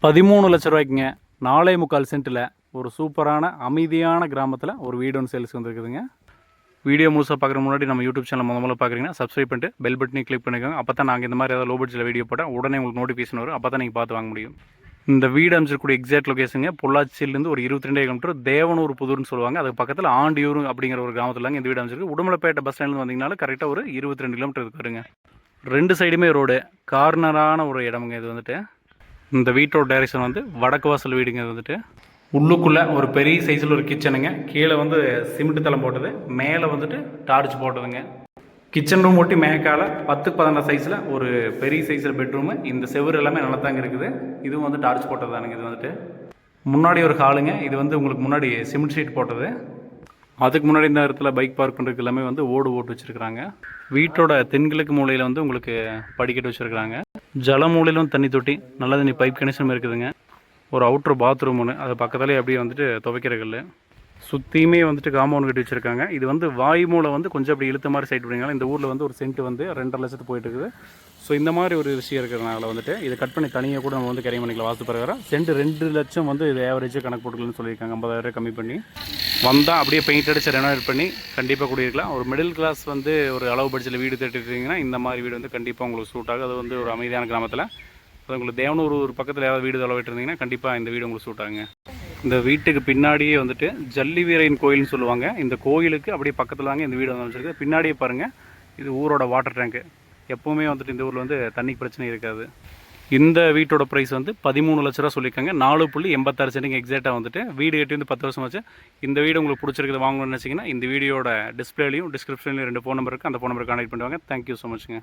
13 லட்ச ரூபாய்க்குங்க 4.25 சென்ட்டில் ஒரு சூப்பரான அமைதியான கிராமத்தில் ஒரு வீடு ஒன்று சேல்ஸ் வந்துருக்குதுங்க. வீடியோ முழுசாக பார்க்குற முன்னாடி நம்ம யூடியூப் சேனல் முதல்ல பார்க்குறீங்கன்னா சப்ஸ்கிரைப் பண்ணிட்டு பெல் பட்டனையும் கிளிக் பண்ணிக்கோங்க. அப்போ தான் நாங்கள் இந்த மாதிரி ஏதாவது லோ பட்ஜெட்டில் வீடியோ போட்டால் உடனே உங்களுக்கு நோட்டிஃபிகேஷன் வரும். அப்போ தான் நீங்கள் பார்த்து வாங்க முடியும். இந்த வீடு அமைச்சிருக்கூடிய எக்ஸாக்ட் லொகேஷனுங்க பொள்ளாச்சியிலேருந்து ஒரு 22 கிலோமீட்டர் தேவனூர் புதூர்னு சொல்லுவாங்க. அதுக்கு பக்கத்தில் ஆண்டியூர் அப்படிங்கிற ஒரு கிராமத்தில் இந்த வீடு அமைச்சிருக்கு. உடுமலைப்பேட்டை பஸ் ஸ்டாண்ட்லேருந்து வந்தீங்கனாலும் கரெக்டாக ஒரு 22 கிலோமீட்டர் இருக்கு வருங்க. 2 சைடுமே ரோடு, கார்னரான ஒரு இடமுங்க இது வந்துட்டு. இந்த வீட்டோட டைரக்ஷன் வந்து வடக்கு வாசல் வீடுங்க. இது வந்துட்டு உள்ளுக்குள்ளே ஒரு பெரிய சைஸில் ஒரு கிச்சனுங்க. கீழே வந்து சிமெண்ட் தளம் போட்டது, மேலே வந்துட்டு டார்ச் போட்டதுங்க. கிச்சன் ரூம் ஒட்டி மேக்கால 10-12 சைஸில் ஒரு பெரிய சைஸில் பெட்ரூமு. இந்த செவ்வறு எல்லாமே நல்லா தாங்க இருக்குது. இதுவும் வந்து டார்ச் போட்டது தானுங்க. இது வந்துட்டு முன்னாடி ஒரு ஹாலுங்க. இது வந்து உங்களுக்கு முன்னாடி சிமெண்ட் ஷீட் போட்டது. அதுக்கு முன்னாடி இந்த இடத்துல பைக் பார்க் பண்ணுறதுக்கு எல்லாமே வந்து ஓடு ஓட்டு வச்சுருக்குறாங்க. வீட்டோட தென்கிழக்கு மூலையில் வந்து உங்களுக்கு படிக்கட்டு வச்சுருக்குறாங்க. ஜல மூலையிலும் தண்ணி தொட்டி, நல்ல தண்ணி பைப் கனெக்ஷனும் இருக்குதுங்க. ஒரு அவுட்ரு பாத்ரூம் ஒன்று, அது பக்கத்துலேயே அப்படியே வந்துட்டு துவைக்கிற கல். சுற்றியுமே வந்துட்டு காம்பவுண்ட் கட்டி வச்சுருக்காங்க. இது வந்து வாய் மூலை வந்து கொஞ்சம் அப்படி இழுத்த மாதிரி சைட் பண்ணிங்களா. இந்த ஊரில் வந்து ஒரு சென்ட் வந்து 2.5 லட்சத்துக்கு போயிட்டு இருக்குது. ஸோ இந்த மாதிரி ஒரு விஷயம் இருக்கிறதுனால வந்துட்டு இதை கட் பண்ணி தனியாக கூட நம்ம வந்து கரை பண்ணிக்கலாம். வாஸ்து பிரகாரம் சென்ட் 2 லட்சம் வந்து இது ஆவரேஜாக கணக்கு போட்டுக்கலாம்னு சொல்லியிருக்காங்க. 50,000 கம்மி பண்ணி வந்தால் அப்படியே பெயிண்ட் அடிச்சு ரெனோவேட் பண்ணி கண்டிப்பாக குடியிருக்கலாம். ஒரு மிடில் கிளாஸ் வந்து ஒரு அளவு பட்ஜெட்டில் வீடு தேட்டிருக்கீங்கன்னா இந்த மாதிரி வீடு வந்து கண்டிப்பாக உங்களுக்கு சூட் ஆகும். அது வந்து ஒரு அமைதியான கிராமத்தில். அது உங்களுக்கு தேவனூர் ஒரு பக்கத்தில் ஏதாவது வீடு தொலைவிட்டு இருந்தீங்கன்னா கண்டிப்பாக இந்த வீடு உங்களுக்கு சூட் ஆகுங்க. இந்த வீட்டுக்கு பின்னாடியே வந்துட்டு ஜல்லி வீரையன் கோயில்னு சொல்லுவாங்க. இந்த கோயிலுக்கு அப்படியே பக்கத்தில் தாங்க இந்த வீடு வந்து வச்சுருக்கு. பின்னாடியே பாருங்கள், இது ஊரோட வாட்டர் டேங்க்கு. எப்போவுமே வந்துட்டு இந்த ஊரில் வந்து தண்ணி பிரச்சனை இருக்காது. இந்த வீட்டோட ப்ரைஸ் வந்து 13 லட்ச ரூபா சொல்லியிருக்காங்க. 4.86 சென்ட்டுங்க எக்ஸாக்டாக வந்துட்டு. வீடு கட்டி வந்து 10 வருஷம் ஆச்சு. இந்த வீடு உங்களுக்கு பிடிச்சிருக்குது வாங்கணும்னு நினச்சிங்கன்னா இந்த வீடியோட டிஸ்பிளேலையும் டிஸ்கிரிப்ஷன்லையும் 2 ஃபோன் நம்பர் இருக்குது. அந்த ஃபோன் நம்பருக்கு கான்டெக்ட் பண்ணுவாங்க. Thank you so மச்ங்க.